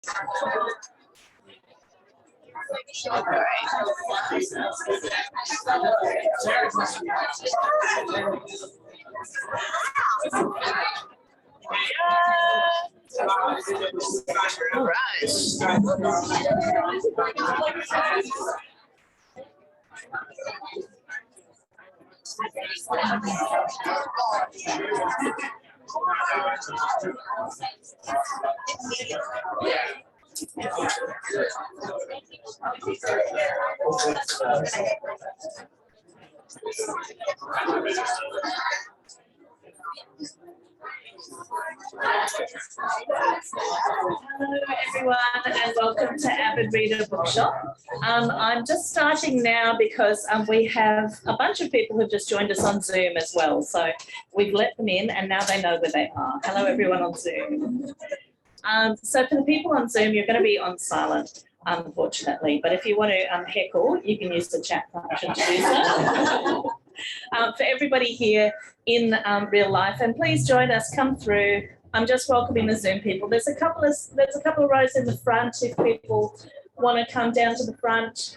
All Hello everyone and welcome to Avid Reader Bookshop. I'm just starting now because we have a bunch of people who've just joined us on Zoom as well. So we've let them in and now they know where they are. Hello everyone on Zoom. So for the people on Zoom, you're going to be on silent, unfortunately. But if you want to heckle, you can use the chat function to do so. For everybody here in real life, and please join us, come through. I'm just welcoming the Zoom people. There's a couple of rows in the front if people want to come down to the front.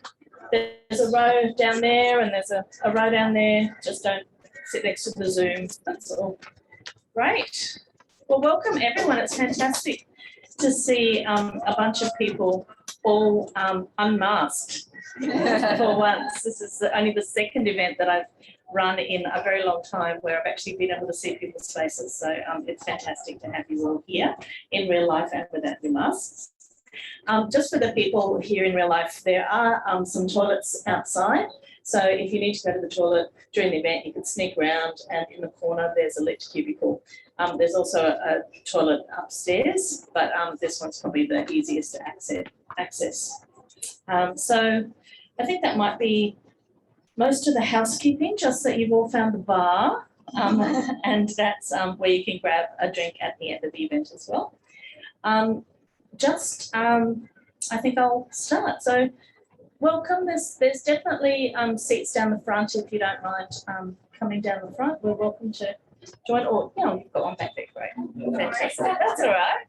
There's a row down there and there's a row down there. Just don't sit next to the Zoom, that's all. Great. Well, welcome everyone. It's fantastic to see a bunch of people all unmasked for once. This is only the second event that I've run in a very long time where I've actually been able to see people's faces. So it's fantastic to have you all here in real life and without your masks. Just for the people here in real life, there are some toilets outside. So if you need to go to the toilet during the event, you can sneak around, and in the corner there's a lit cubicle. There's also a toilet upstairs, but this one's probably the easiest to access. So I think that might be most of the housekeeping, just that you've all found the bar, and that's where you can grab a drink at the end of the event as well. I think I'll start. So welcome. There's definitely seats down the front if you don't mind coming down the front. We're welcome to join. Or, you've got one back there, great. Fantastic. That's all right.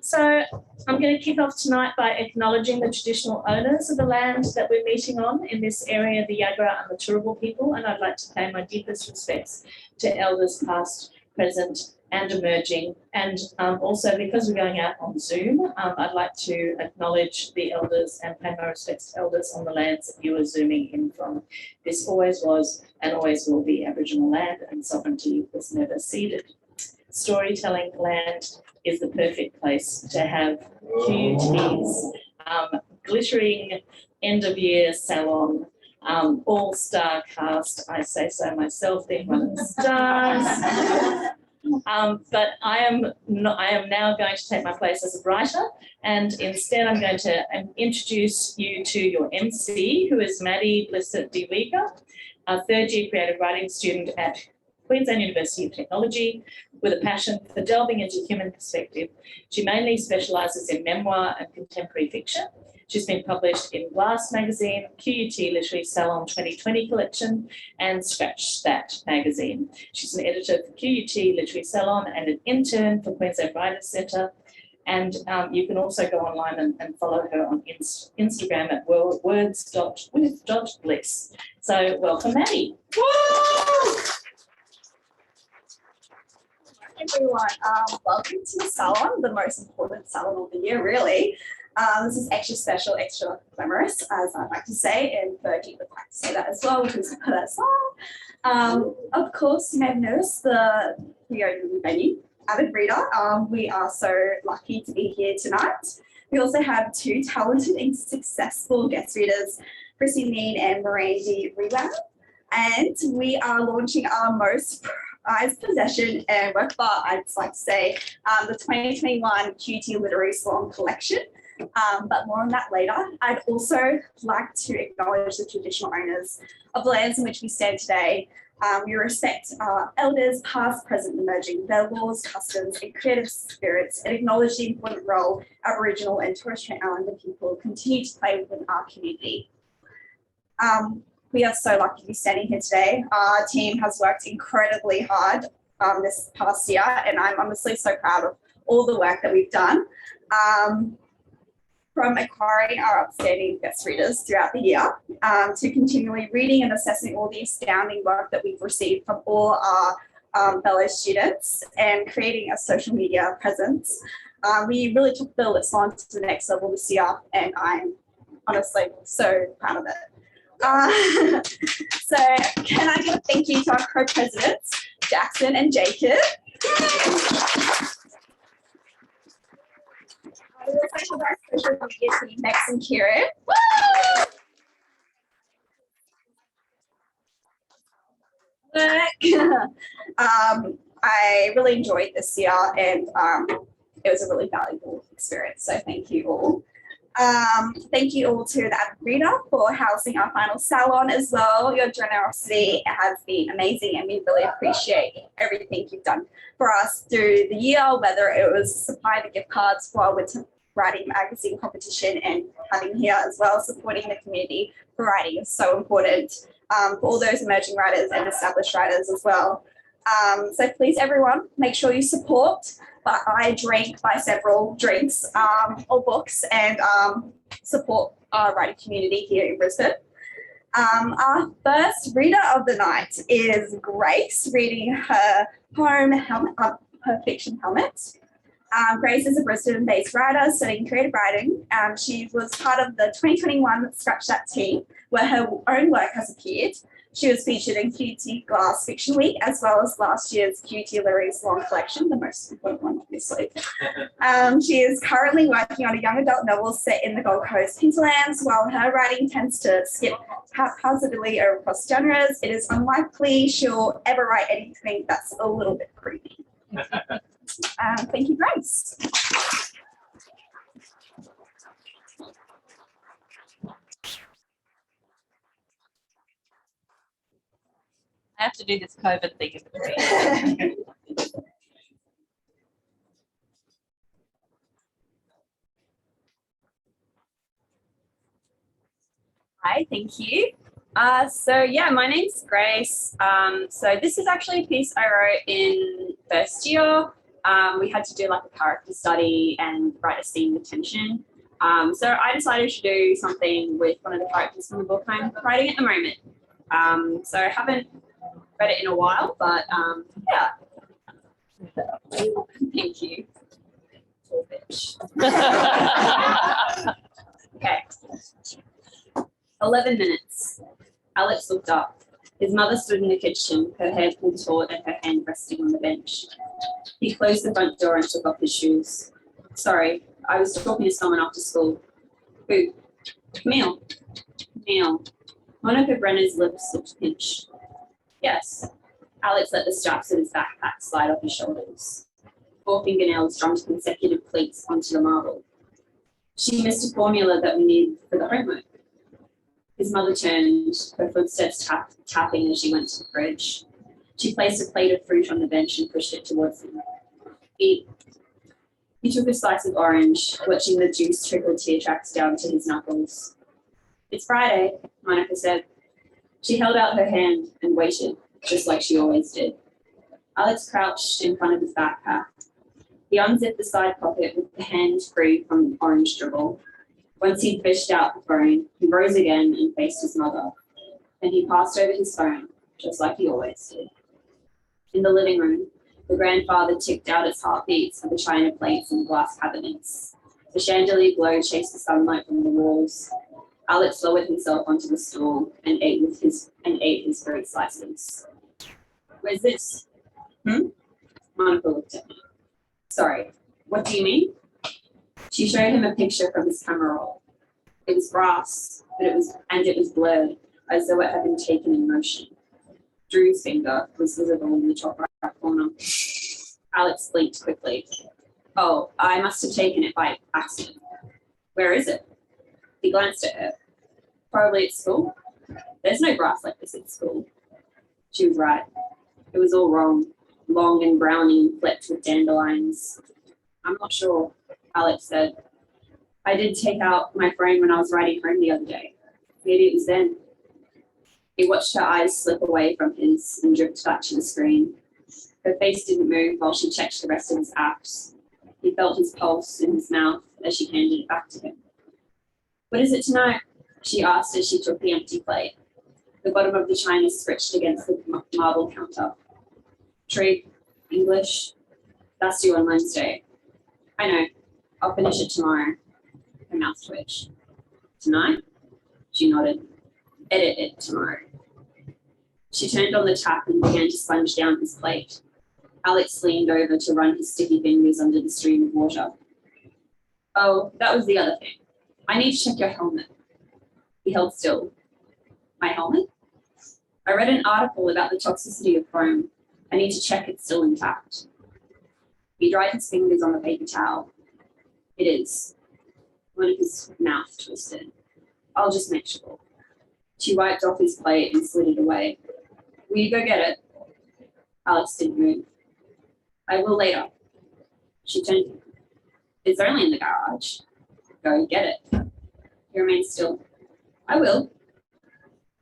So I'm going to kick off tonight by acknowledging the traditional owners of the land that we're meeting on in this area, the Yagara and the Turrbal people, and I'd like to pay my deepest respects to elders past, present and emerging. And also, because we're going out on Zoom, I'd like to acknowledge the elders and pay my respects to elders on the lands that you are zooming in from. This always was and always will be Aboriginal land, and sovereignty was never ceded. Storytelling land is the perfect place to have QUT's glittering end-of-year salon, all-star cast. I say so myself, they're one of the stars. But I am now going to take my place as a writer, and instead I'm going to introduce you to your MC, who is Maddie, Blissett, Liga, a third-year creative writing student at Queensland University of Technology, with a passion for delving into human perspective. She mainly specialises in memoir and contemporary fiction. She's been published in Glass magazine, QUT Literary Salon 2020 collection, and Scratch That magazine. She's an editor for QUT Literary Salon and an intern for Queensland Writers Centre. And you can also go online and follow her on Instagram at words.with.bliss. So welcome, Maddie. Woo! Everyone, welcome to the salon, the most important salon of the year, really. This is extra special, extra glamorous, as I like to say, and Fergie would like to say that as well, because of that song. Of course, you may have noticed the new venue, Avid Reader. We are so lucky to be here tonight. We also have two talented and successful guest readers, Krissy, Kneen and Miranda Rebound. And we are launching our most prized possession and work of art, I'd like to say, the 2021 QUT Literary Salon collection. But more on that later. I'd also like to acknowledge the traditional owners of the lands in which we stand today. We respect our elders, past, present, and emerging, their laws, customs, and creative spirits, and acknowledge the important role Aboriginal and Torres Strait Islander people continue to play within our community. We are so lucky to be standing here today. Our team has worked incredibly hard this past year, and I'm honestly so proud of all the work that we've done. From acquiring our outstanding guest readers throughout the year, to continually reading and assessing all the astounding work that we've received from all our fellow students and creating a social media presence. We really took the Lit Salon to the next level this year, and I'm honestly so proud of it. So can I give a thank you to our co-presidents, Jackson and Jacob. We also have our social media team, Max and Kieran. I really enjoyed this year, and it was a really valuable experience. So thank you all. Thank you all to the avid reader for housing our final salon as well. Your generosity has been amazing, and we really appreciate everything you've done for us through the year, whether it was supplying the gift cards while we're writing magazine competition and having here as well, supporting the community for writing is so important, for all those emerging writers and established writers as well. So please, everyone, make sure you support. But I drank by several drinks or books and support our writing community here in Brisbane. Our first reader of the night is Grace, reading her poem, her fiction Helmet. Grace is a Brisbane-based writer studying creative writing. She was part of the 2021 Scratch That team, where her own work has appeared. She was featured in QUT Glass Fiction Week, as well as last year's QUT Literary Salon collection, the most important one, obviously. She is currently working on a young adult novel set in the Gold Coast hinterlands. While her writing tends to skip haphazardly across genres, it is unlikely she'll ever write anything that's a little bit creepy. Thank you, Grace. I have to do this COVID thing in between. Hi, thank you. So yeah, my name's Grace. So this is actually a piece I wrote in first year. We had to do like a character study and write a scene with tension. So I decided to do something with one of the characters from the book I'm writing at the moment. So I haven't read it in a while, but yeah. Thank you. Poor bitch. Okay. 11 minutes. Alex looked up. His mother stood in the kitchen, her hair pulled taut and her hand resting on the bench. He closed the front door and took off his shoes. Sorry, I was talking to someone after school. Who? Camille. Camille. One of her Brenner's lips looked pinched. Yes. Alex let the straps of his backpack slide off his shoulders. 4 fingernails drummed consecutive pleats onto the marble. She missed a formula that we need for the homework. His mother turned, her footsteps tapping as she went to the fridge. She placed a plate of fruit on the bench and pushed it towards him. He took a slice of orange, watching the juice trickle tear tracks down to his knuckles. It's Friday, Monica said. She held out her hand and waited, just like she always did. Alex crouched in front of his backpack. He unzipped the side pocket with the hand free from orange dribble. Once he'd fished out the phone, he rose again and faced his mother. Then he passed over his phone, just like he always did. In the living room, the grandfather ticked out its heartbeats of the china plates and glass cabinets. The chandelier glow chased the sunlight from the walls. Alex lowered himself onto the stool and ate his fruit slices. Where's this? Monica looked at me. Sorry, what do you mean? She showed him a picture from his camera roll. It was brass, but it was blurred, as though it had been taken in motion. Drew's finger was visible in the top right corner. Alex blinked quickly. Oh, I must have taken it by accident. Where is it? He glanced at her. Probably at school. There's no brass like this at school. She was right. It was all wrong. Long and browny and flecked with dandelions. I'm not sure, Alex said. I did take out my phone when I was riding home the other day. Maybe it was then. He watched her eyes slip away from and drift back to the screen. Her face didn't move while she checked the rest of his apps. He felt his pulse in his mouth as she handed it back to him. "What is it tonight?" she asked as she took the empty plate. The bottom of the china scratched against the marble counter. "Treat, English, that's due on Wednesday." "I know, I'll finish it tomorrow." Her mouth twitched. "Tonight?" She nodded. "Edit it tomorrow." She turned on the tap and began to sponge down his plate. Alex leaned over to run his sticky fingers under the stream of water. "Oh, that was the other thing. I need to check your helmet." He held still. "My helmet? I read an article about the toxicity of chrome. I need to check it's still intact." He dried his fingers on the paper towel. "It is." One of his mouth twisted. "I'll just make sure." She wiped off his plate and slid it away. "Will you go get it?" Alex didn't move. "I will later." She turned to him. "It's only in the garage." "Go get it." He remained still. "I will."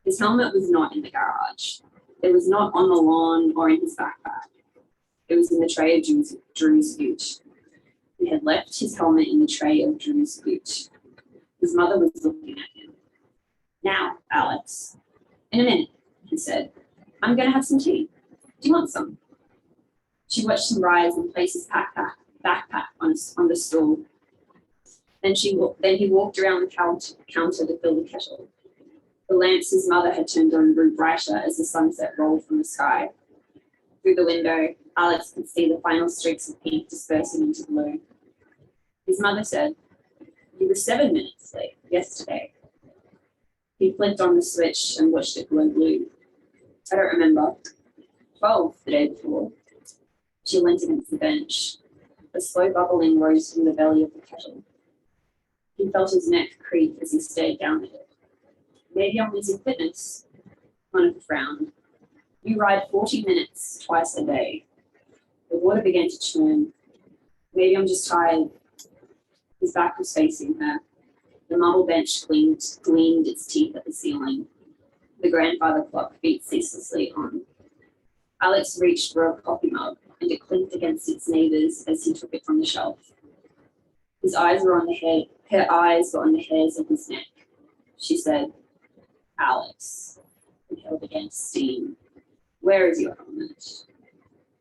His helmet was not in the garage. It was not on the lawn or in his backpack. It was in the tray of Drew's boot. He had left his helmet in the tray of Drew's boot. His mother was looking at him. "Now, Alex." "In a minute," he said. "I'm going to have some tea. Do you want some?" She watched him rise and place his backpack on the stool. Then he walked around the counter to fill the kettle. The lamps his mother had turned on grew brighter as the sunset rolled from the sky. Through the window, Alex could see the final streaks of pink dispersing into blue. His mother said, "You were 7 minutes late yesterday." He flicked on the switch and watched it glow blue. "I don't remember." 12 the day before. She leant against the bench. A slow bubbling rose from the belly of the kettle. He felt his neck creak as he stared down at it. "Maybe I'm losing fitness." Monica frowned. "You ride 40 minutes twice a day." The water began to churn. "Maybe I'm just tired." His back was facing her. The marble bench gleamed its teeth at the ceiling. The grandfather clock beat ceaselessly on. Alex reached for a coffee mug, and it clinked against its neighbours as he took it from the shelf. Her eyes were on the hairs of his neck. She said, "Alex," and held against steam. "Where is your helmet?"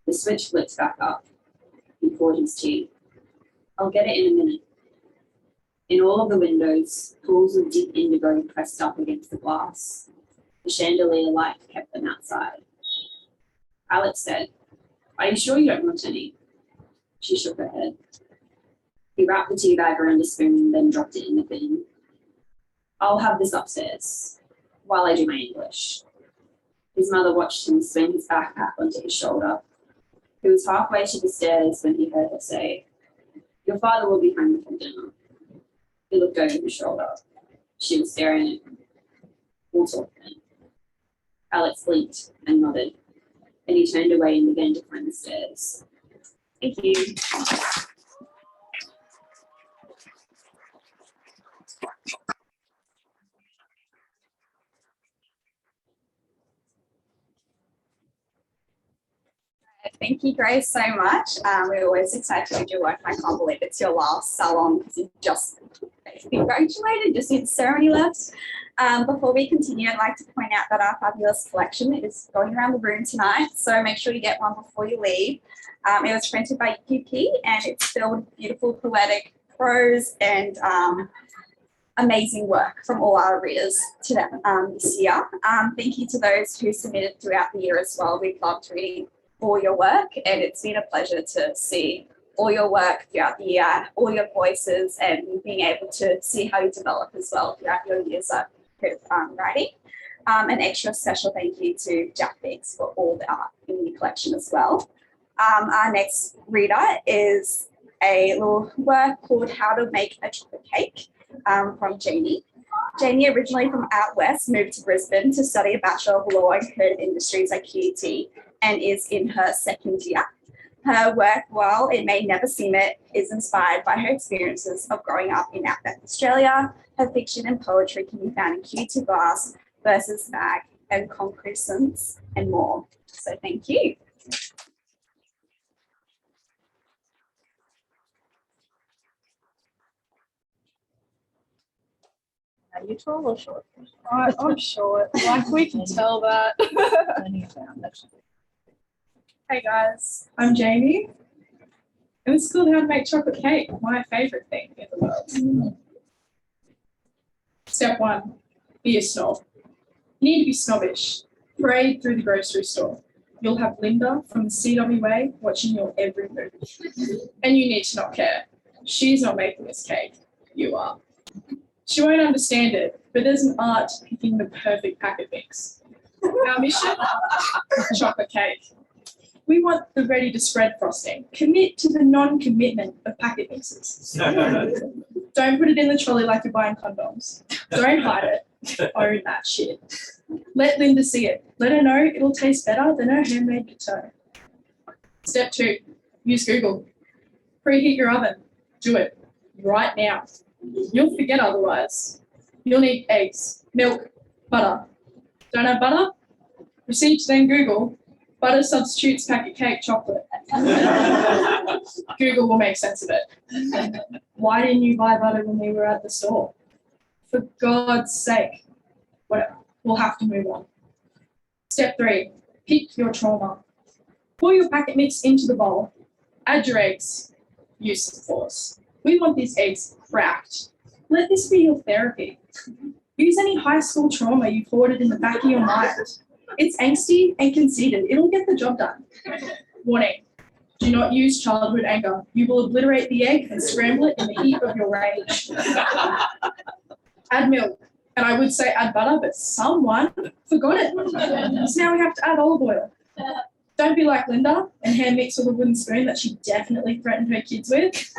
The switch flipped back up. He poured his tea. "I'll get it in a minute." In all of the windows, pools of deep indigo pressed up against the glass. The chandelier light kept them outside. Alex said, "Are you sure you don't want any?" She shook her head. He wrapped the tea bag around a spoon and then dropped it in the bin. "I'll have this upstairs while I do my English." His mother watched him swing his backpack onto his shoulder. He was halfway to the stairs when he heard her say, "Your father will be home before dinner." He looked over his shoulder. She was staring at him. "We'll talk then." Alex blinked and nodded. Then he turned away and began to climb the stairs. Thank you. Thank you, Grace, so much. We're always excited to read your work. I can't believe it's your last salon because you've just been graduated, just need the ceremony left. Before we continue, I'd like to point out that our fabulous collection is going around the room tonight, so make sure you get one before you leave. It was printed by QUT and it's filled with beautiful poetic prose and amazing work from all our readers this year. Thank you to those who submitted throughout the year as well. We've loved reading all your work, and it's been a pleasure to see all your work throughout the year, all your voices, and being able to see how you develop as well throughout your years of writing. An extra special thank you to Jack Biggs for all the art in the collection as well. Our next reader is a little work called How to Make a Chocolate Cake from Janie. Janie, originally from out west, moved to Brisbane to study a Bachelor of Law in Creative Industries at QUT and is in her second year. Her work, while it may never seem it, is inspired by her experiences of growing up in outback Australia. Her fiction and poetry can be found in QUT Glass, Versus Mag, and Concrescence, and more. So thank you. Are you tall or short? I'm short. Like, we can tell that. Hey guys, I'm Jamie. And this is called How to Make Chocolate Cake, my favourite thing in the world. Step 1, be a snob. You need to be snobbish. Parade through the grocery store. You'll have Linda from the CWA watching your every move. And you need to not care. She's not making this cake. You are. She won't understand it, but there's an art to picking the perfect packet mix. Our mission? Chocolate cake. We want the ready-to-spread frosting. Commit to the non-commitment of packet mixes. Don't put it in the trolley like you're buying condoms. Don't hide it. Own that shit. Let Linda see it. Let her know it'll taste better than her handmade gâteau. Step 2, use Google. Preheat your oven. Do it right now. You'll forget otherwise. You'll need eggs, milk, butter. Don't have butter? Proceed to then Google. Butter substitutes packet cake chocolate. Google will make sense of it. Why didn't you buy butter when we were at the store? For God's sake. Whatever. We'll have to move on. Step 3, pick your trauma. Pour your packet mix into the bowl. Add your eggs. Use some force. We want these eggs cracked. Let this be your therapy. Use any high school trauma you've hoarded in the back of your mind. It's angsty and conceited. It'll get the job done. Warning. Do not use childhood anger. You will obliterate the egg and scramble it in the heat of your rage. Add milk. And I would say add butter, but someone forgot it. So now we have to add olive oil. Don't be like Linda and hand mix with a wooden spoon that she definitely threatened her kids with.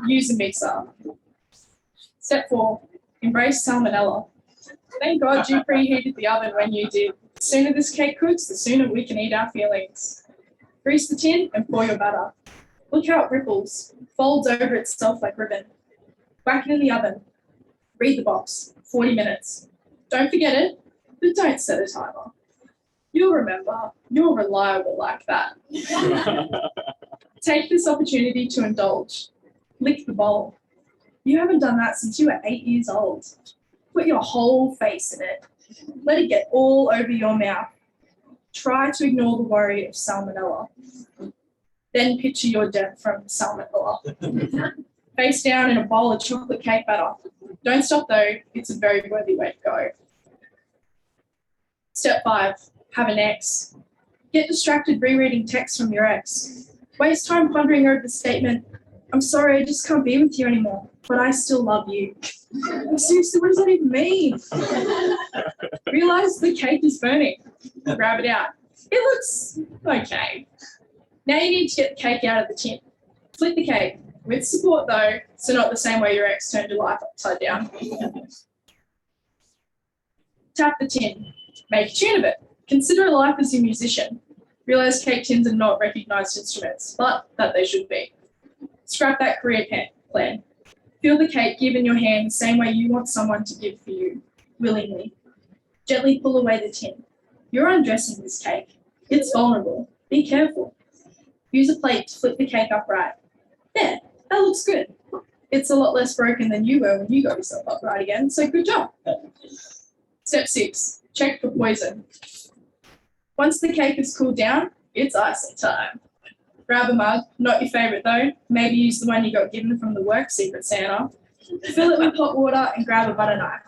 Use a mixer. Step 4, embrace salmonella. Thank God you preheated the oven when you did. The sooner this cake cooks, the sooner we can eat our feelings. Grease the tin and pour your butter. Look how it ripples, folds over itself like ribbon. Whack it in the oven. Read the box, 40 minutes. Don't forget it, but don't set a timer. You'll remember, you're reliable like that. Take this opportunity to indulge. Lick the bowl. You haven't done that since you were 8 years old. Put your whole face in it. Let it get all over your mouth. Try to ignore the worry of salmonella. Then picture your death from salmonella. Face down in a bowl of chocolate cake batter. Don't stop though, it's a very worthy way to go. Step 5, have an ex. Get distracted rereading texts from your ex. Waste time pondering over the statement, I'm sorry, I just can't be with you anymore, but I still love you. Seriously, what does that even mean? Realize the cake is burning. Grab it out. It looks okay. Now you need to get the cake out of the tin. Flip the cake, with support though, so not the same way your ex turned your life upside down. Tap the tin. Make a tune of it. Consider life as a musician. Realize cake tins are not recognised instruments, but that they should be. Scrap that career plan. Feel the cake give in your hand the same way you want someone to give for you, willingly. Gently pull away the tin. You're undressing this cake. It's vulnerable. Be careful. Use a plate to flip the cake upright. There, that looks good. It's a lot less broken than you were when you got yourself upright again, so good job. Step 6, check for poison. Once the cake has cooled down, it's icing time. Grab a mug, not your favourite though. Maybe use the one you got given from the work Secret Santa. Fill it with hot water and grab a butter knife.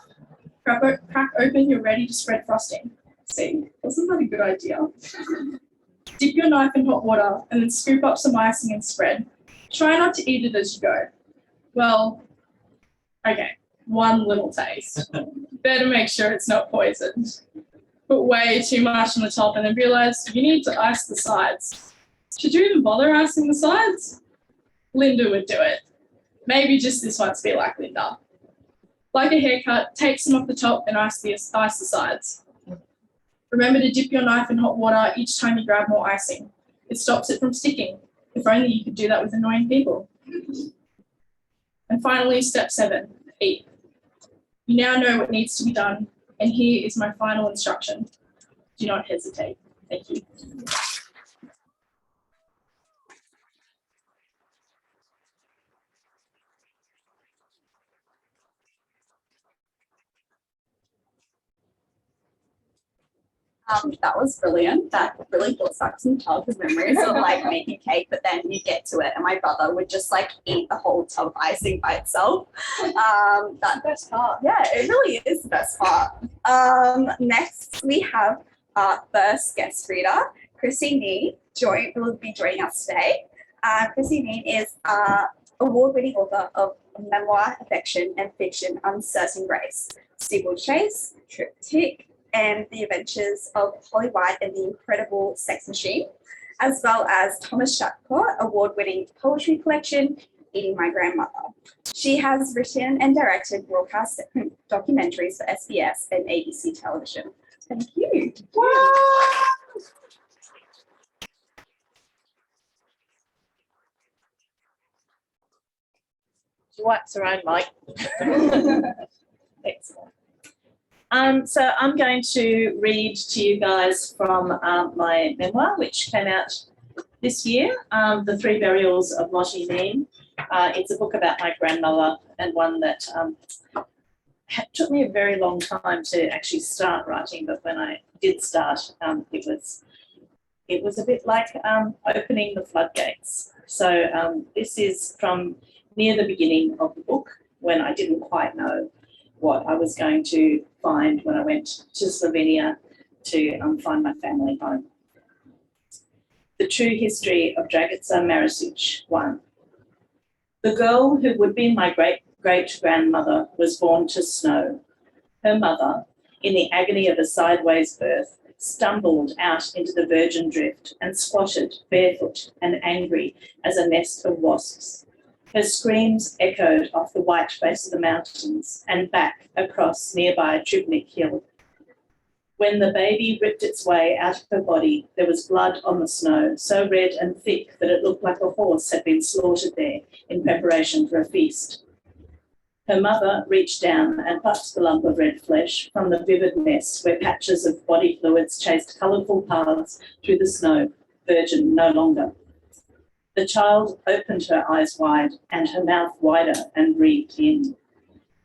Crack open your ready-to-spread frosting. See, wasn't that a good idea? Dip your knife in hot water and then scoop up some icing and spread. Try not to eat it as you go. Well, okay, one little taste. Better make sure it's not poisoned. Put way too much on the top and then realise you need to ice the sides. Should you even bother icing the sides? Linda would do it. Maybe just this once be like Linda. Like a haircut, take some off the top and ice the sides. Remember to dip your knife in hot water each time you grab more icing. It stops it from sticking. If only you could do that with annoying people. And finally, step 7, eat. You now know what needs to be done, and here is my final instruction. Do not hesitate. Thank you. That was brilliant. That really brought back some childhood memories of like making cake, but then you get to it and my brother would just like eat the whole tub of icing by itself. That best part. Yeah, it really is the best part. Next we have our first guest reader, Krissy will be joining us today. Krissy is award-winning author of memoir, affection, and fiction, Uncertain Grace, Steeplechase, Triptych, and The Adventures of Holly White and the Incredible Sex Machine, as well as Thomas Shapcott, award-winning poetry collection, Eating My Grandmother. She has written and directed broadcast documentaries for SBS and ABC television. Thank you. She wipes her own mic. Excellent. So I'm going to read to you guys from my memoir, which came out this year, The Three Burials of Moji Kneen. It's a book about my grandmother and one that took me a very long time to actually start writing, but when I did start, it was a bit like opening the floodgates. So this is from near the beginning of the book, when I didn't quite know what I was going to find when I went to Slovenia to find my family home. The True History of Dragica Marisic, 1. The girl who would be my great-great-grandmother was born to snow. Her mother, in the agony of a sideways birth, stumbled out into the virgin drift and squatted, barefoot and angry as a nest of wasps. Her screams echoed off the white face of the mountains and back across nearby Tribnik Hill. When the baby ripped its way out of her body, there was blood on the snow, so red and thick that it looked like a horse had been slaughtered there in preparation for a feast. Her mother reached down and plucked the lump of red flesh from the vivid nest where patches of body fluids chased colourful paths through the snow, virgin no longer. The child opened her eyes wide and her mouth wider and breathed in.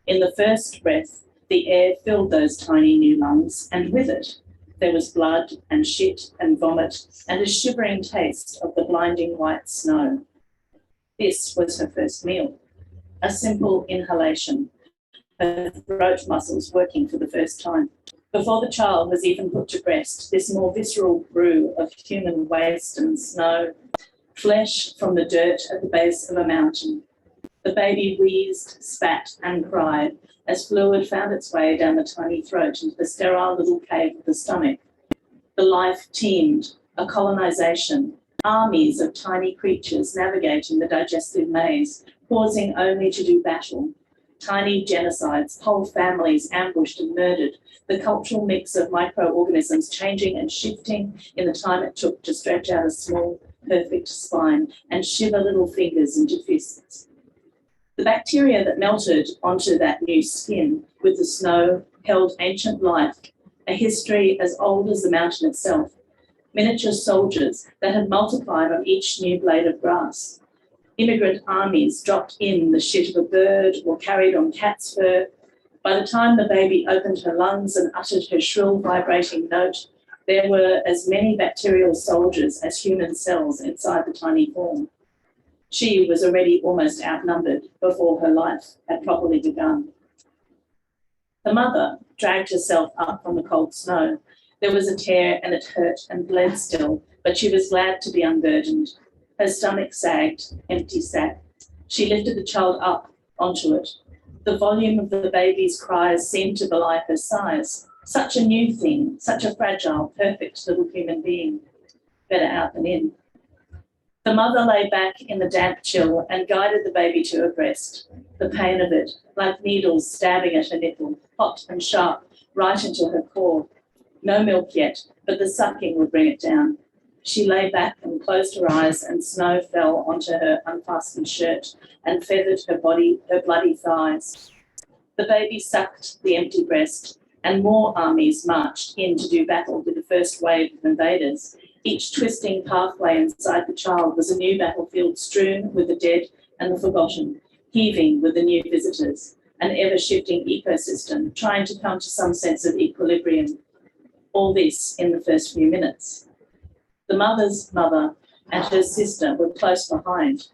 In the first breath, the air filled those tiny new lungs, and with it, there was blood and shit and vomit and a shivering taste of the blinding white snow. This was her first meal, a simple inhalation, her throat muscles working for the first time. Before the child was even put to rest, this more visceral brew of human waste and snow, flesh from the dirt at the base of a mountain. The baby wheezed, spat, and cried as fluid found its way down the tiny throat into the sterile little cave of the stomach. The life teemed, a colonisation, armies of tiny creatures navigating the digestive maze, pausing only to do battle. Tiny genocides, whole families ambushed and murdered, the cultural mix of microorganisms changing and shifting in the time it took to stretch out a small, perfect spine and shiver little fingers into fists. The bacteria that melted onto that new skin with the snow held ancient life, a history as old as the mountain itself, miniature soldiers that had multiplied on each new blade of grass. Immigrant armies dropped in the shit of a bird or carried on cat's fur. By the time the baby opened her lungs and uttered her shrill vibrating note, there were as many bacterial soldiers as human cells inside the tiny form. She was already almost outnumbered before her life had properly begun. The mother dragged herself up from the cold snow. There was a tear and it hurt and bled still, but she was glad to be unburdened. Her stomach sagged, empty sack. She lifted the child up onto it. The volume of the baby's cries seemed to belie her size. Such a new thing, such a fragile, perfect little human being. Better out than in. The mother lay back in the damp chill and guided the baby to her breast. The pain of it, like needles stabbing at her nipple, hot and sharp, right into her core. No milk yet, but the sucking would bring it down. She lay back and closed her eyes, and snow fell onto her unfastened shirt and feathered her body, her bloody thighs. The baby sucked the empty breast, and more armies marched in to do battle with the first wave of invaders. Each twisting pathway inside the child was a new battlefield strewn with the dead and the forgotten, heaving with the new visitors, an ever-shifting ecosystem trying to come to some sense of equilibrium. All this in the first few minutes. The mother's mother and her sister were close behind.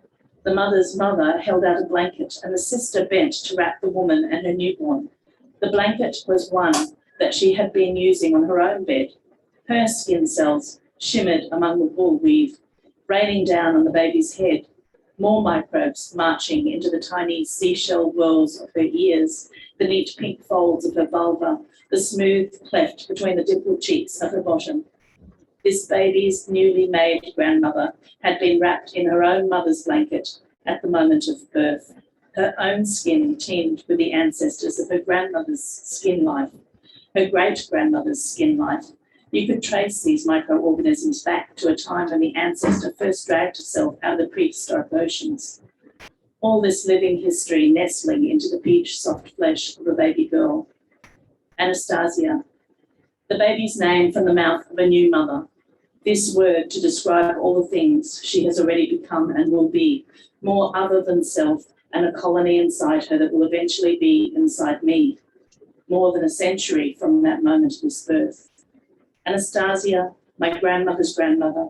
The mother's mother held out a blanket and the sister bent to wrap the woman and her newborn. The blanket was one that she had been using on her own bed. Her skin cells shimmered among the wool weave, raining down on the baby's head, more microbes marching into the tiny seashell whirls of her ears, the neat pink folds of her vulva, the smooth cleft between the dimpled cheeks of her bottom. This baby's newly made grandmother had been wrapped in her own mother's blanket at the moment of birth, her own skin tinged with the ancestors of her grandmother's skin life, her great-grandmother's skin life. You could trace these microorganisms back to a time when the ancestor first dragged herself out of the prehistoric oceans. All this living history nestling into the peach soft flesh of a baby girl. Anastasia, the baby's name from the mouth of a new mother. This word to describe all the things she has already become and will be, more other than self and a colony inside her that will eventually be inside me. More than a century from that moment of his birth. Anastasia, my grandmother's grandmother.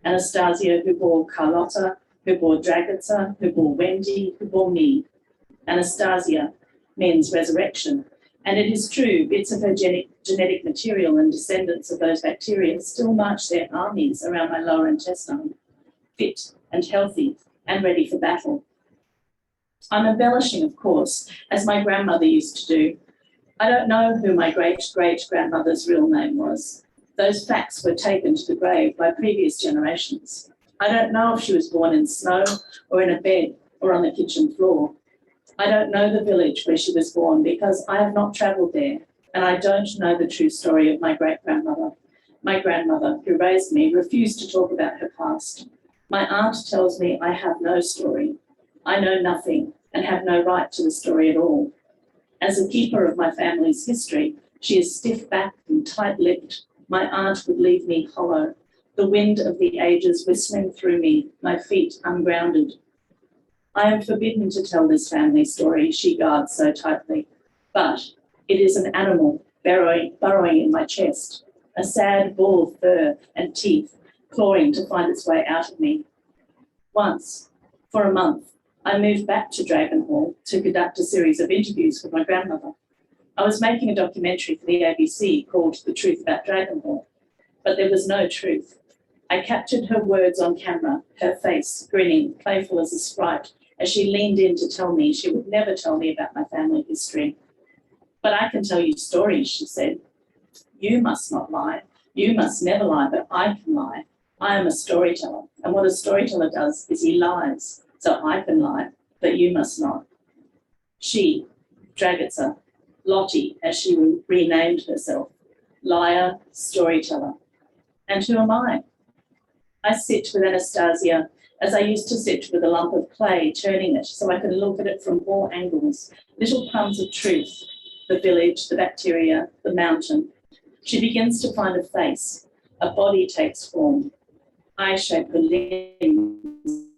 Anastasia, who bore Carlotta, who bore Dragitza, who bore Wendy, who bore me. Anastasia means resurrection. And it is true, bits of her genetic material and descendants of those bacteria still march their armies around my lower intestine, fit and healthy and ready for battle. I'm embellishing, of course, as my grandmother used to do. I don't know who my great-great-grandmother's real name was. Those facts were taken to the grave by previous generations. I don't know if she was born in snow or in a bed or on the kitchen floor. I don't know the village where she was born because I have not travelled there, and I don't know the true story of my great-grandmother. My grandmother, who raised me, refused to talk about her past. My aunt tells me I have no story. I know nothing and have no right to the story at all. As a keeper of my family's history, she is stiff-backed and tight-lipped. My aunt would leave me hollow, the wind of the ages whistling through me, my feet ungrounded. I am forbidden to tell this family story she guards so tightly, but it is an animal burrowing in my chest, a sad ball of fur and teeth clawing to find its way out of me. Once, for a month, I moved back to Dragon Hall to conduct a series of interviews with my grandmother. I was making a documentary for the ABC called The Truth About Dragon Hall, but there was no truth. I captured her words on camera, her face grinning, playful as a sprite, as she leaned in to tell me she would never tell me about my family history. But I can tell you stories, she said. You must not lie. You must never lie, but I can lie. I am a storyteller, and what a storyteller does is he lies. So I can lie, but you must not. She, Dragitza, Lottie, as she renamed herself, liar, storyteller. And who am I? I sit with Anastasia as I used to sit with a lump of clay, turning it so I could look at it from all angles, little crumbs of truth, the village, the bacteria, the mountain. She begins to find a face, a body takes form. I shape her limbs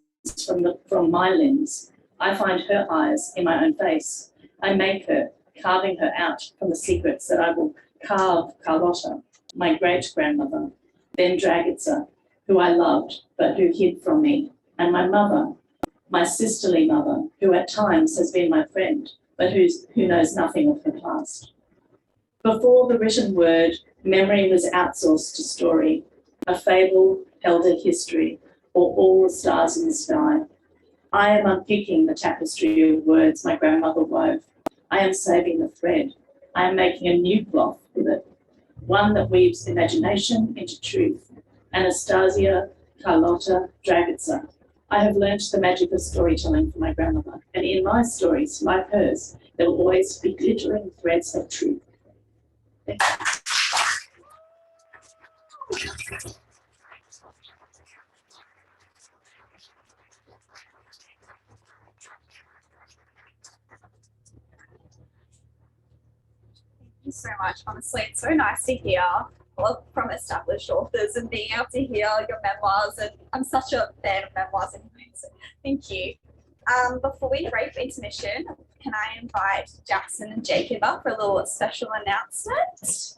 from my limbs. I find her eyes in my own face. I make her, carving her out from the secrets that I will carve Carlotta, my great-grandmother, then Dragitza, who I loved but who hid from me, and my mother, my sisterly mother, who at times has been my friend, but who knows nothing of her past. Before the written word, memory was outsourced to story. A fable held a history, or all the stars in the sky. I am unpicking the tapestry of words my grandmother wove. I am saving the thread. I am making a new cloth with it, one that weaves imagination into truth. Anastasia, Carlotta, Dragitza. I have learnt the magic of storytelling from my grandmother, and in my stories, like hers, there will always be glittering threads of truth. Thank you. You so much. Honestly, it's so nice to hear from established authors and being able to hear your memoirs. And I'm such a fan of memoirs anyway, so thank you. Before we break for intermission, can I invite Jackson and Jacob up for a little special announcement?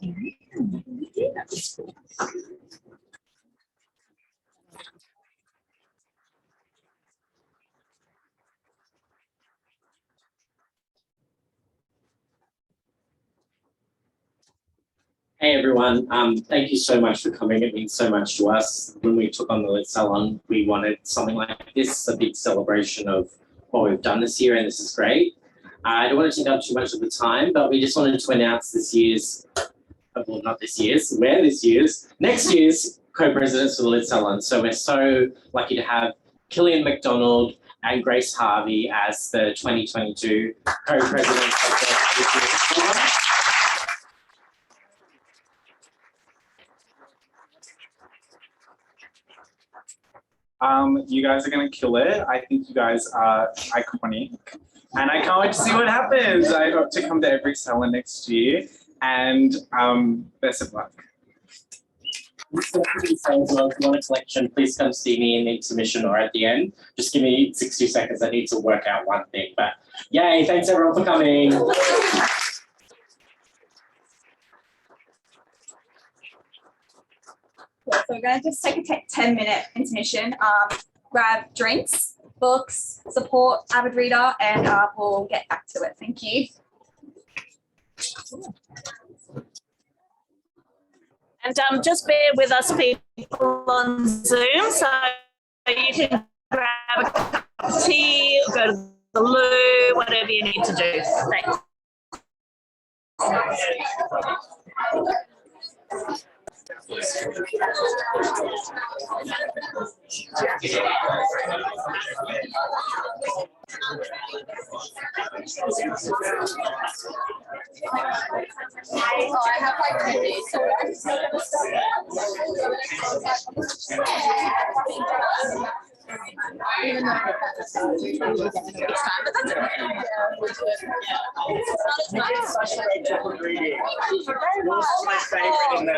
Hey everyone, thank you so much for coming. It means so much to us. When we took on the Lit Salon, we wanted something like this, a big celebration of what we've done this year, and this is great. I don't want to take up too much of the time, but we just wanted to announce this year's, well, not this year's, next year's co-presidents for the Lit Salon. So we're so lucky to have Killian McDonald and Grace Harvey as the 2022 co-presidents of the Salon. You guys are gonna kill it. I think you guys are iconic. And I can't wait to see what happens. I hope to come to every salon next year. And best of luck. So if you want a collection, please come see me in the submission or at the end. Just give me 60 seconds. I need to work out one thing. But yay, thanks everyone for coming. Yeah, so we're going to just take a 10-minute intermission, grab drinks, books, support avid reader, and we'll get back to it. Thank you. And just bear with us, people on Zoom, so you can grab a cup of tea, go to the loo, whatever you need to do. Thanks. I have like 2 days. Even though that's time, but that's okay. It's not as much My favorite in the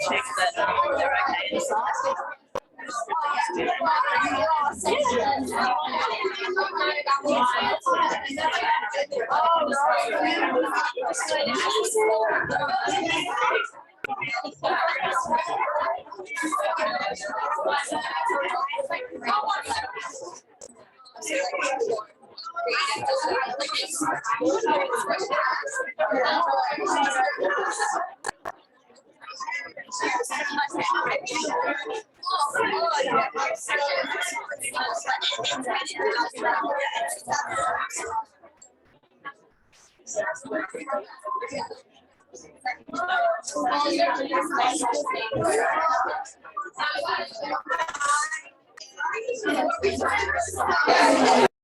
Check that they're okay inside.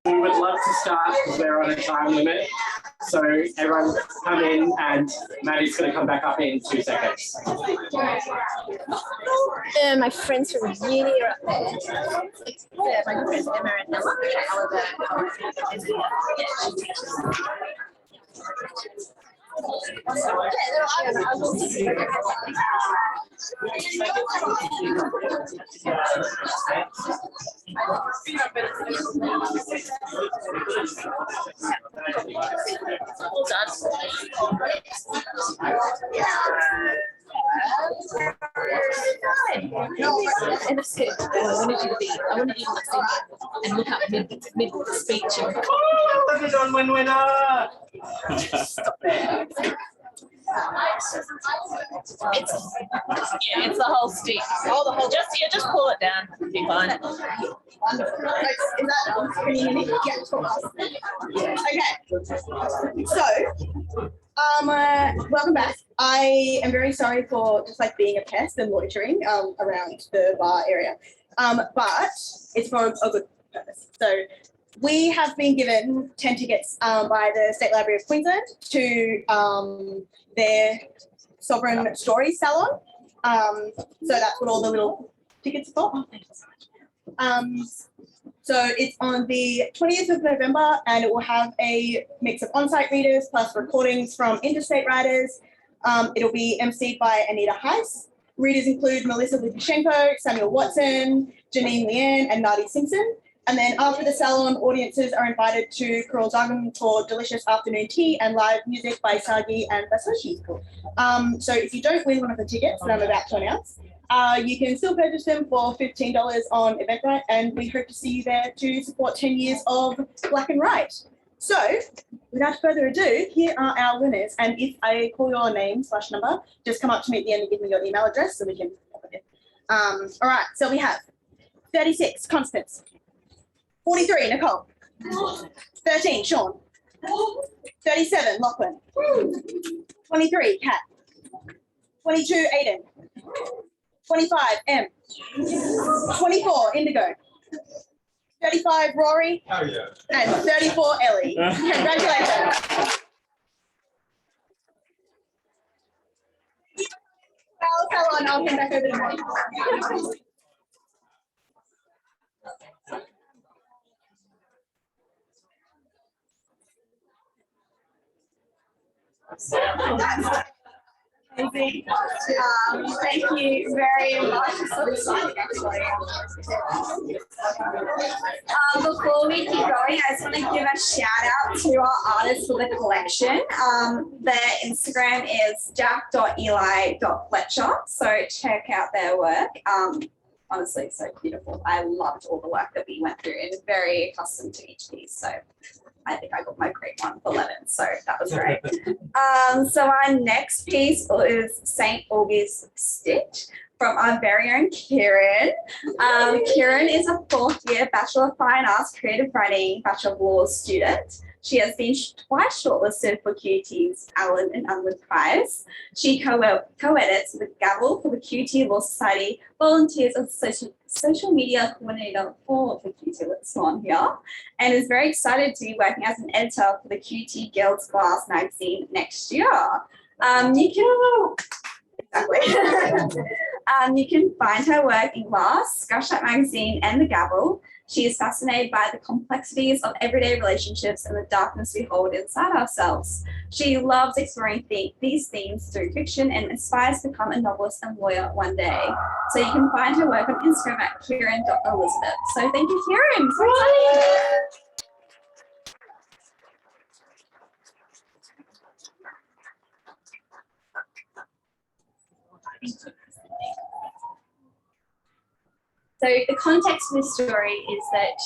We would love to start because we're on a time limit. So everyone come in and Maddie's going to come back up in 2 seconds. my friends from uni are up there. Yeah, my good friends Emma and Ella. And that's good. I wanted you to be, I wanted you to listen and look up mid speech. Oh, look at on winner! It's the whole stick. Oh, the whole, just pull it down. Be fine. Wonderful. Is that pretty unique? Yeah, cool. Okay. So Welcome back. I am very sorry for just like being a pest and loitering around the bar area, but it's for a good purpose. So we have been given 10 tickets by the State Library of Queensland to their Sovereign Stories Salon. So that's what all the little tickets are for. So it's on the 20th of November, and it will have a mix of on-site readers plus recordings from interstate writers. It'll be emceed by Anita Heiss. Readers include Melissa Lukashenko, Samuel Watson, Janine Leanne, and Nadi Simpson. And then after the salon, audiences are invited to Kuril Dagan for delicious afternoon tea and live music by Sagi and Basoshi. So if you don't win one of the tickets that I'm about to announce, you can still purchase them for $15 on Eventbrite, and we hope to see you there to support 10 years of Black and Right. So without further ado, here are our winners. And if I call your name/number, just come up to me at the end and give me your email address so we can pop it in. All right, so we have 36, Constance. 43, Nicole. 13, Sean. 37, Lachlan. 23, Kat. 22, Aiden. 25, M. 24, Indigo. 35, Rory. Oh, yeah. And 34, Ellie. Congratulations. Salon, I'll come back over to Maddie. Thank you very much. It's so exciting, actually. Before we keep going, I just want to give a shout out to our artists for the collection. Their Instagram is jack.eli.fletcher, so check out their work. Honestly, so beautiful. I loved all the work that we went through and very accustomed to each piece. So I think I got my grade 1 for 11, so that was great. So our next piece is St. August Stitch from our very own Kieran. Kieran is a 4th-year Bachelor of Fine Arts Creative Writing Bachelor of Laws student. She has been twice shortlisted for QUT's Allen and Unwin Prize. She co-edits with Gala for the QUT Law Society, volunteers as social media coordinator for the QUT Lit Salon here, and is very excited to be working as an editor for the QUT Girls Glass magazine next year. You can find her work in Glass, Scratch magazine, and the Gavel. She is fascinated by the complexities of everyday relationships and the darkness we hold inside ourselves. She loves exploring these themes through fiction and aspires to become a novelist and lawyer one day. So you can find her work on Instagram at kieran.elizabeth. So thank you, Kieran. So exciting. So the context of this story is that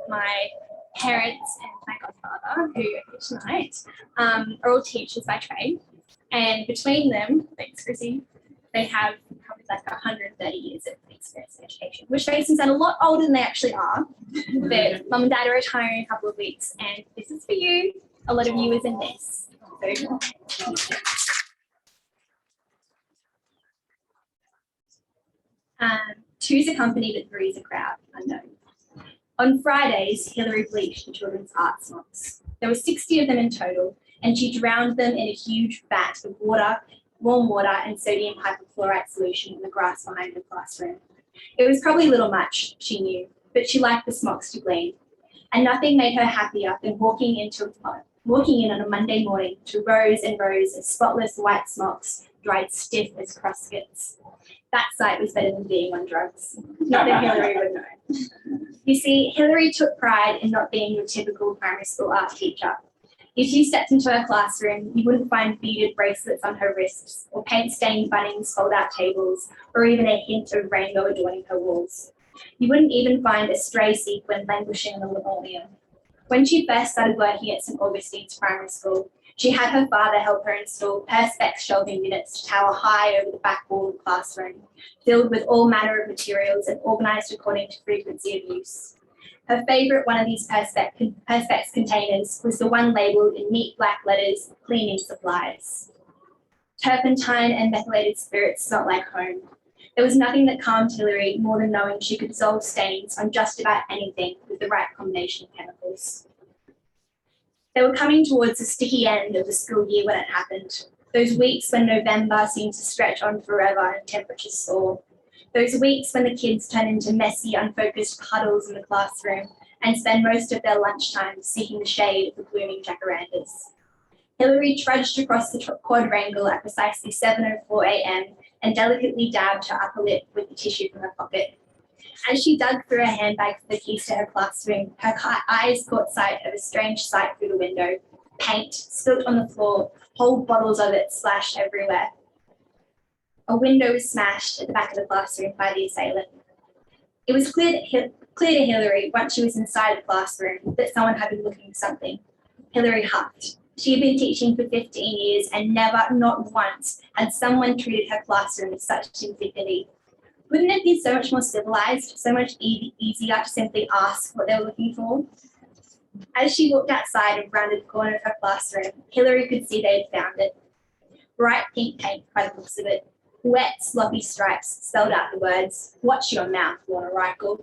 my parents and my godfather, who are here tonight, are all teachers by trade. And between them, thanks Krissy, they have probably like 130 years of experience in education, which makes them sound a lot older than they actually are. But mum and dad are retiring in a couple of weeks, and this is for you. A lot of you is in this. Two's a company, but three's a crowd, unknown. On Fridays, Hillary bleached the children's art smocks. There were 60 of them in total, and she drowned them in a huge vat of water, warm water, and sodium hypochlorite solution in the grass behind the classroom. It was probably a little much, she knew, but she liked the smocks to glean. And nothing made her happier than walking in on a Monday morning to rows and rows of spotless white smocks dried stiff as crustkets. That sight was better than being on drugs. Not that Hillary would know. You see, Hillary took pride in not being your typical primary school art teacher. If you stepped into her classroom, you wouldn't find beaded bracelets on her wrists, or paint-stained Bunnings fold-out tables, or even a hint of rainbow adorning her walls. You wouldn't even find a stray sequin languishing in the linoleum. When she first started working at St. Augustine's Primary School, she had her father help her install perspex shelving units to tower high over the back wall of the classroom, filled with all manner of materials and organised according to frequency of use. Her favourite one of these Perspex containers was the one labelled in neat black letters, cleaning supplies. Turpentine and methylated spirits smelt like home. There was nothing that calmed Hilary more than knowing she could dissolve stains on just about anything with the right combination of chemicals. They were coming towards the sticky end of the school year when it happened. Those weeks when November seemed to stretch on forever and temperatures soar. Those weeks when the kids turn into messy, unfocused puddles in the classroom and spend most of their lunchtime seeking the shade of the blooming jacarandas. Hilary trudged across the quadrangle at precisely 7:04 a.m. and delicately dabbed her upper lip with the tissue from her pocket. As she dug through her handbag for the keys to her classroom, her eyes caught sight of a strange sight through the window. Paint spilt on the floor, whole bottles of it splashed everywhere. A window was smashed at the back of the classroom by the assailant. It was clear to Hilary, once she was inside the classroom, that someone had been looking for something. Hilary huffed. She had been teaching for 15 years and never, not once, had someone treated her classroom with such indignity. Wouldn't it be so much more civilized, so much easier to simply ask what they were looking for? As she walked outside and rounded the corner of her classroom, Hilary could see they had found it. Bright pink paint by the looks of it. Wet, sloppy stripes spelled out the words, "Watch your mouth, Lorna Reichel."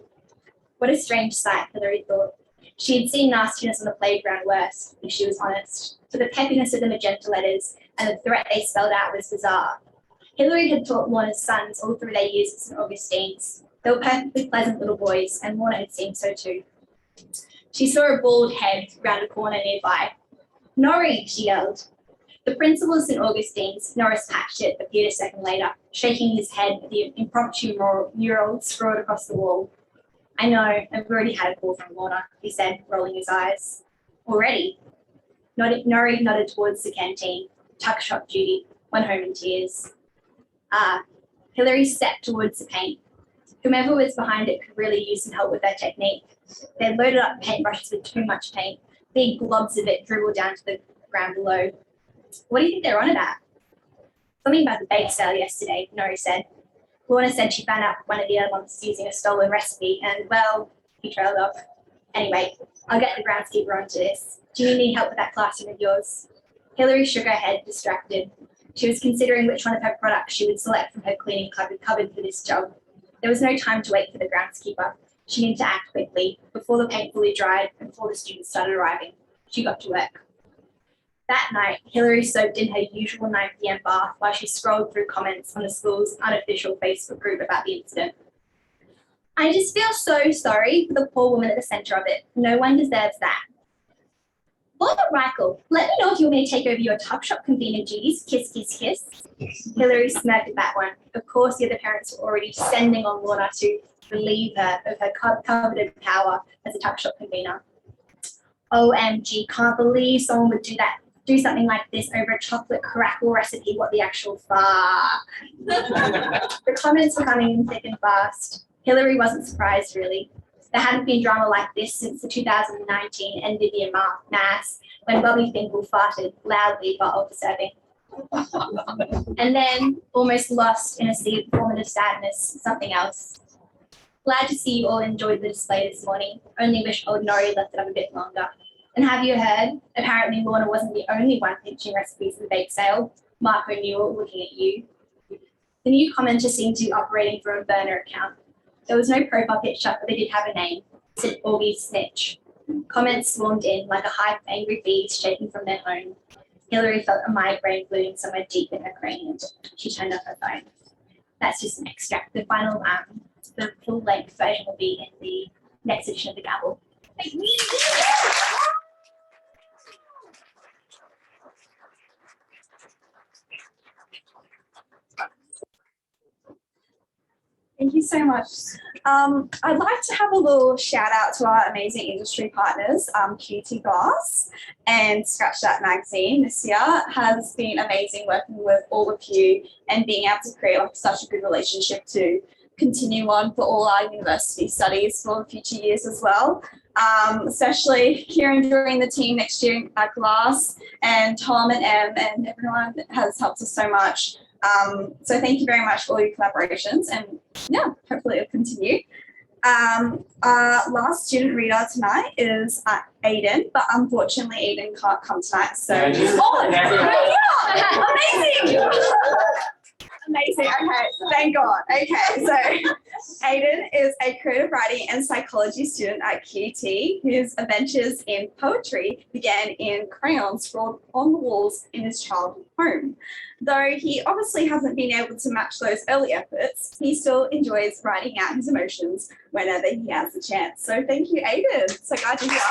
What a strange sight, Hilary thought. She had seen nastiness on the playground worse, if she was honest, but the peppiness of the magenta letters and the threat they spelled out was bizarre. Hilary had taught Lorna's sons all through their years at St. Augustine's. They were perfectly pleasant little boys, and Lorna had seemed so too. She saw a bald head round a corner nearby. "Norrie!" she yelled. The principal of St. Augustine's, Norris Patchett, appeared a second later, shaking his head at the impromptu mural scrawled across the wall. "I know, I've already had a call from Lorna," he said, rolling his eyes. "Already?" Norrie nodded towards the canteen. Tuck shop duty, went home in tears. Hilary stepped towards the paint. Whomever was behind it could really use some help with their technique. They loaded up paintbrushes with too much paint. Big globs of it dribbled down to the ground below. "What do you think they're on about?" "Something about the bake sale yesterday," Norrie said. "Lorna said she found out one of the other ones was using a stolen recipe and, well," he trailed off. "Anyway, I'll get the groundskeeper onto this. Do you need help with that classroom of yours?" Hilary shook her head, distracted. She was considering which one of her products she would select from her cleaning cupboard for this job. There was no time to wait for the groundskeeper. She needed to act quickly, before the paint fully dried and before the students started arriving. She got to work. That night, Hilary soaked in her usual 9 p.m. bath while she scrolled through comments on the school's unofficial Facebook group about the incident. "I just feel so sorry for the poor woman at the centre of it. No one deserves that." "Lorna Reichel, let me know if you want me to take over your tuck shop convener duties. Kiss, kiss, kiss." Hilary smirked at that one. Of course, the other parents were already descending on Lorna to relieve her of her coveted power as a tuck shop convener. "OMG, can't believe someone would do something like this over a chocolate crackle recipe. What the actual fuck?" The comments were coming in thick and fast. Hilary wasn't surprised, really. There hadn't been drama like this since the 2019 NVIDIA Mass, when Bobby Finkel farted loudly while over-serving. And then, almost lost in a sea of formative sadness, something else. "Glad to see you all enjoyed the display this morning. Only wish old Norrie left it up a bit longer. And have you heard? Apparently Lorna wasn't the only one pitching recipes for the bake sale. Mark O'Neill looking at you." The new commenter seemed to be operating from a burner account. There was no profile picture, but they did have a name. It said Augie Snitch. Comments swarmed in like a hive of angry bees shaking from their home. Hilary felt a migraine brewing somewhere deep in her cranium. She turned off her phone. That's just an extract. The final, the full-length version will be in the next edition of the Gavel. Thank you so much. I'd like to have a little shout out to our amazing industry partners, QT Glass and Scratch That Magazine this year. Has been amazing working with all of you and being able to create such a good relationship to continue on for all our university studies for future years as well. Especially Kieran joining the team next year at Glass, and Tom and Em and everyone that has helped us so much. So thank you very much for all your collaborations, and yeah, hopefully it'll continue. Our last student reader tonight is Aiden, but unfortunately Aiden can't come tonight. So, oh, yeah, amazing! Amazing. Okay, thank God. Okay, so Aiden is a creative writing and psychology student at QUT whose adventures in poetry began in crayons scrawled on the walls in his childhood home. Though he obviously hasn't been able to match those early efforts, he still enjoys writing out his emotions whenever he has the chance. So thank you, Aiden. So glad you're here.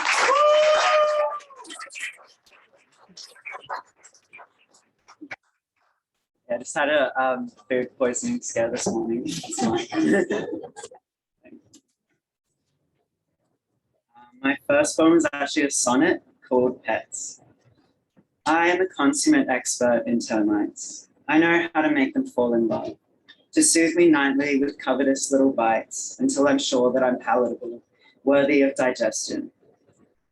Yeah, I just had a food poisoning scare this morning. It's fine. My first poem is actually a sonnet called Pets. I am a consummate expert in termites. I know how to make them fall in love, to soothe me nightly with covetous little bites until I'm sure that I'm palatable, worthy of digestion.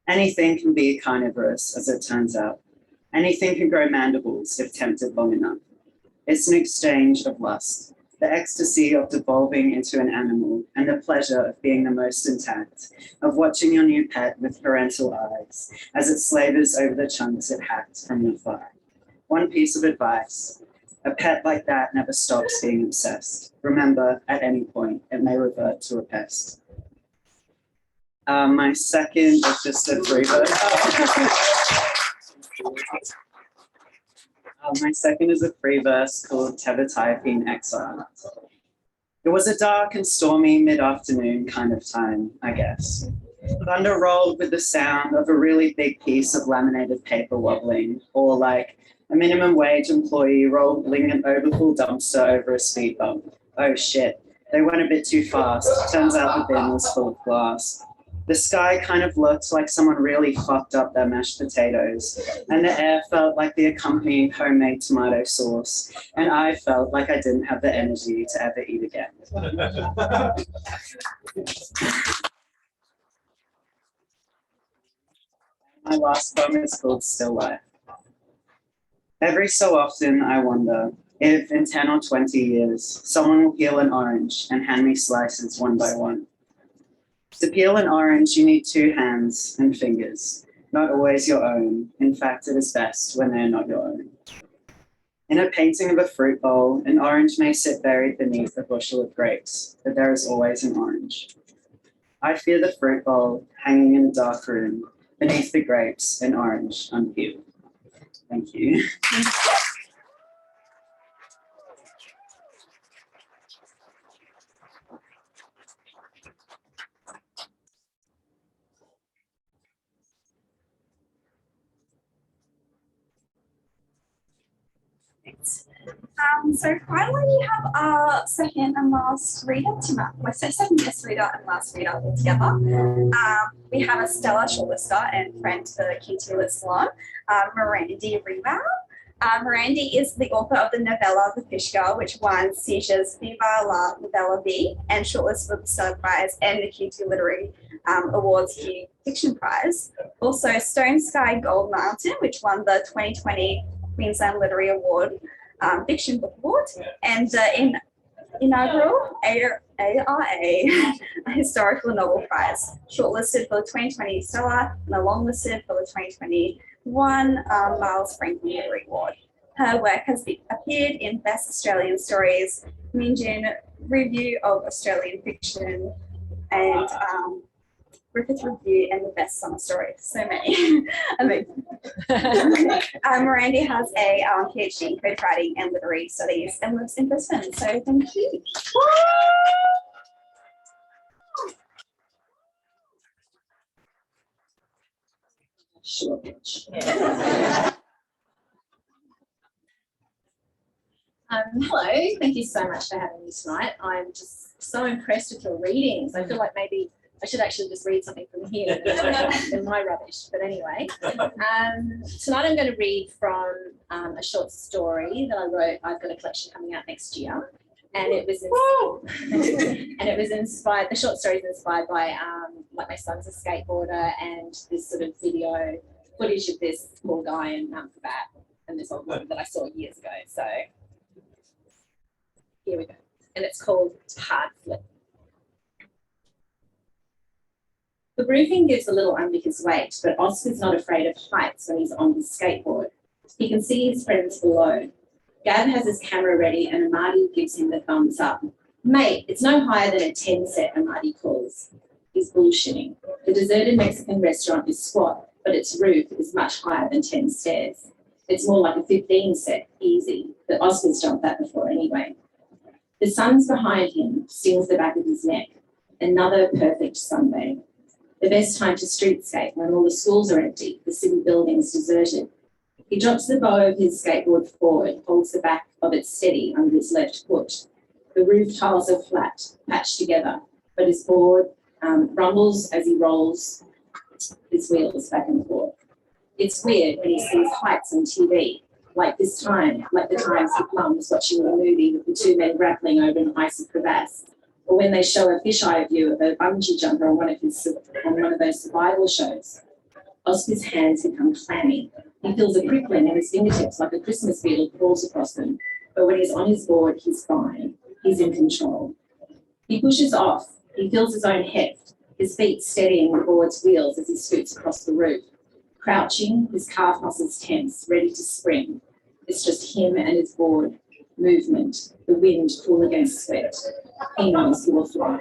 Anything can be carnivorous, as it turns out. Anything can grow mandibles if tempted long enough. It's an exchange of lust, the ecstasy of devolving into an animal, and the pleasure of being the most intact, of watching your new pet with parental eyes as it slavers over the chunks it hacked from your thigh. One piece of advice: a pet like that never stops being obsessed. Remember, at any point, it may revert to a pest. My second is just a free verse. My second is a free verse called Tevataifi in Exile. It was a dark and stormy mid-afternoon kind of time, I guess. Thunder rolled with the sound of a really big piece of laminated paper wobbling, or like a minimum wage employee rolling an overfull dumpster over a speed bump. Oh shit, they went a bit too fast. Turns out the bin was full of glass. The sky kind of looked like someone really fucked up their mashed potatoes, and the air felt like the accompanying homemade tomato sauce, and I felt like I didn't have the energy to ever eat again. My last poem is called Still Life. Every so often I wonder if in 10 or 20 years, someone will peel an orange and hand me slices one by one. To peel an orange, you need 2 hands and fingers, not always your own. In fact, it is best when they are not your own. In a painting of a fruit bowl, an orange may sit buried beneath a bushel of grapes, but there is always an orange. I fear the fruit bowl hanging in a dark room, beneath the grapes, an orange unpeeled. Thank you. So finally we have our second and last reader tonight. My second guest reader and last reader all together. We have a Stella shortlister and friend to the QUT Literary Salon, Miranda Rebound. Mirandi is the author of the novella The Fish Girl, which won Seizure's Viva la Novella B and shortlisted for the Stella Prize and the QUT Literary Awards Fiction Prize. Also Stone Sky Gold Mountain, which won the 2020 Queensland Literary Award Fiction Book Award, and the inaugural ARA Historical Novel Prize, shortlisted for the 2020 Stella and a longlisted for the 2021 Miles Franklin Literary Award. Her work has appeared in Best Australian Stories, Meanjin Review of Australian Fiction, and Griffith Review, and the Best Summer Story. So many. Amazing. Miranda has a PhD in creative writing and literary studies and lives in Brisbane. So thank you. Hello, thank you so much for having me tonight. I'm just so impressed with your readings. I feel like maybe I should actually just read something from here than my rubbish. But anyway, tonight I'm going to read from a short story that I wrote. I've got a collection coming out next year, and it was inspired. The short story is inspired by like my son's a skateboarder, and this sort of video footage of this poor guy in Mount Bat and this old one that I saw years ago. So here we go, and it's called Hard Flip. The roofing gives a little under his weight, but Oscar's not afraid of heights when he's on his skateboard. He can see his friends below. Gav has his camera ready and Maddie gives him the thumbs up. Mate, it's no higher than a 10 set, Maddie calls. He's bullshitting. The deserted Mexican restaurant is squat, but its roof is much higher than 10 stairs. It's more like a 15 set, easy, but Oscar's jumped that before anyway. The sun's behind him, stings the back of his neck. Another perfect Sunday. The best time to street skate when all the schools are empty, the city buildings deserted. He drops the bow of his skateboard forward, holds the back of it steady under his left foot. The roof tiles are flat, patched together, but his board rumbles as he rolls his wheels back and forth. It's weird when he sees heights on TV, like the times his mum was watching a movie with the two men grappling over an icy crevasse, or when they show a fisheye view of a bungee jumper on one of those survival shows. Oscar's hands become clammy. He feels a prickling in his fingertips like a Christmas beetle crawls across them. But when he's on his board, he's fine. He's in control. He pushes off. He feels his own heft, his feet steadying the board's wheels as he scoots across the roof. Crouching, his calf muscles tense, ready to spring. It's just him and his board. Movement, the wind cool against sweat. He knows he will fly.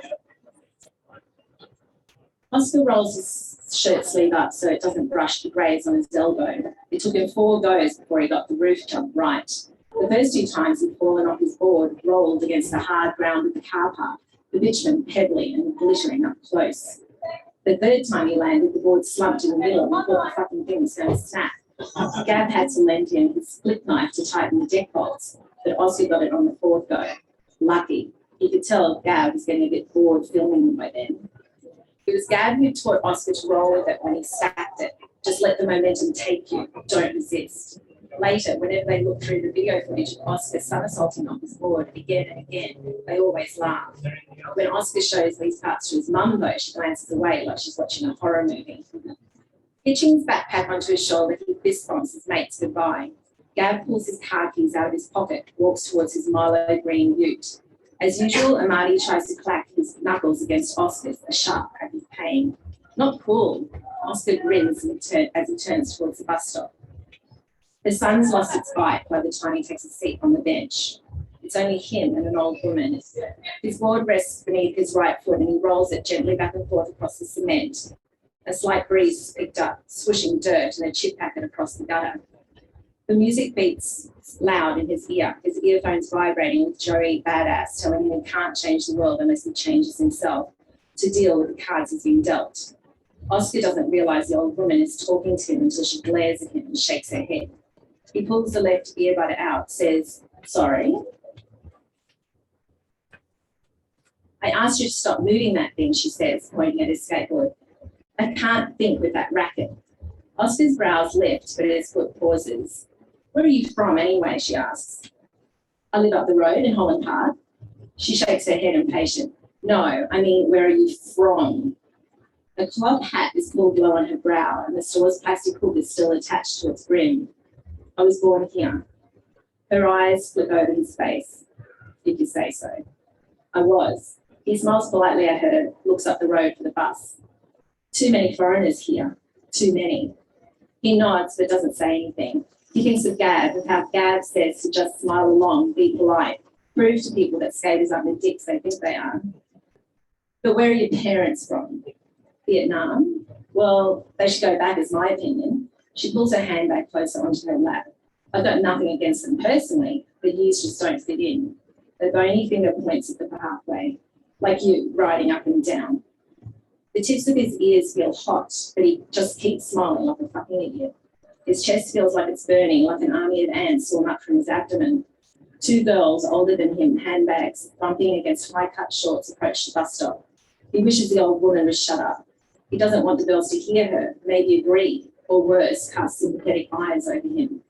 Oscar rolls his shirt sleeve up so it doesn't brush the graze on his elbow. It took him 4 goes before he got the roof jump right. The first 2 times he'd fallen off his board, rolled against the hard ground of the car park, the bitumen pebbly and glittering up close. The 3rd time he landed, the board slumped in the middle and he thought the fucking thing was going to snap. Gav had to lend him his split knife to tighten the deck bolts, but Oscar got it on the 4th go. Lucky. He could tell Gav was getting a bit bored filming them by then. It was Gav who taught Oscar to roll with it when he stacked it. Just let the momentum take you. Don't resist. Later, whenever they look through the video footage of Oscar somersaulting on his board again and again, they always laugh. When Oscar shows these parts to his mum, though, she glances away like she's watching a horror movie. Hitching his backpack onto his shoulder, he fist bumps his mates goodbye. Gav pulls his car keys out of his pocket, walks towards his Milo green ute. As usual, Amadi tries to clack his knuckles against Oscar's, a sharp crack of pain. Not cool. Oscar grins as he turns towards the bus stop. The sun's lost its bite by the time he takes a seat on the bench. It's only him and an old woman. His board rests beneath his right foot and he rolls it gently back and forth across the cement. A slight breeze has picked up, swishing dirt and a chip packet across the gutter. The music beats loud in his ear, his earphones vibrating with Joey Badass telling him he can't change the world unless he changes himself to deal with the cards he's been dealt. Oscar doesn't realise the old woman is talking to him until she glares at him and shakes her head. He pulls the left earbud out, says, "Sorry. I asked you to stop moving that thing," she says, pointing at his skateboard. "I can't think with that racket." Oscar's brows lift, but his foot pauses. "Where are you from anyway?" she asks. "I live up the road in Holland Park." She shakes her head impatient. "No, I mean, where are you from?" A cloth hat is pulled low on her brow and the store's plastic hook is still attached to its brim. "I was born here." Her eyes flick over his face. "If you say so." "I was." He smiles politely at her, looks up the road for the bus. "Too many foreigners here. Too many." He nods but doesn't say anything. He thinks of Gav, of how Gav says to just smile along, be polite, prove to people that skaters aren't the dicks they think they are. "But where are your parents from?" "Vietnam." "Well, they should go back, is my opinion." She pulls her handbag closer onto her lap. "I've got nothing against them personally, but yous just don't fit in. The bony finger points at the pathway, like you, riding up and down. The tips of his ears feel hot, but he just keeps smiling like a fucking idiot. His chest feels like it's burning, like an army of ants swarm up from his abdomen. 2 girls older than him, handbags bumping against high-cut shorts, approach the bus stop. He wishes the old woman would shut up. He doesn't want the girls to hear her, maybe agree, or worse, cast sympathetic eyes over him.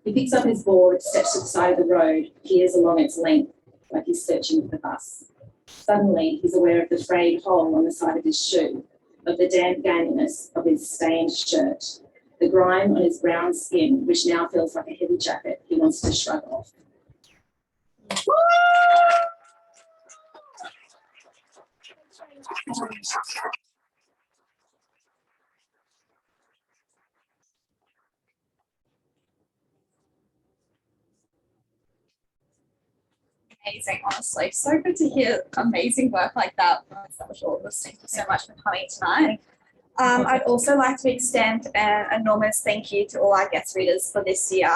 He picks up his board, steps to the side of the road, peers along its length, like he's searching for the bus. Suddenly, he's aware of the frayed hole on the side of his shoe, of the damp gaminess of his stained shirt, the grime on his brown skin, which now feels like a heavy jacket he wants to shrug off. amazing, honestly. So good to hear amazing work like that. That was all this. Thank you so much for coming tonight. I'd also like to extend an enormous thank you to all our guest readers for this year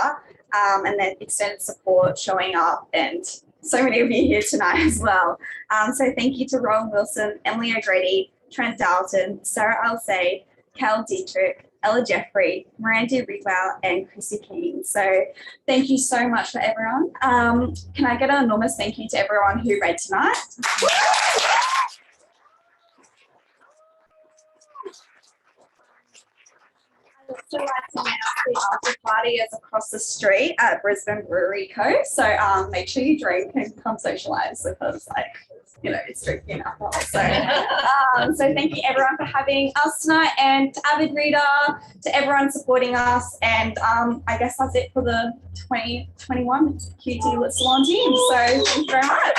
and their extended support showing up, and so many of you here tonight as well. So thank you to Rowan Wilson, Emily O'Grady, Trent Dalton, Sarah Alsay, Cal Dietrich, Ella Jeffrey, Miranda Rebound, and Krissy Kneen. So thank you so much for everyone. Can I get an enormous thank you to everyone who read tonight? I'd also like to announce the after party is across the street at Brisbane Brewery Co. So make sure you drink and come socialise because it's drinking alcohol. So thank you everyone for having us tonight, and to Avid Reader, to everyone supporting us, and I guess that's it for the 2021 QUT Lit Salon team. So thank you very much.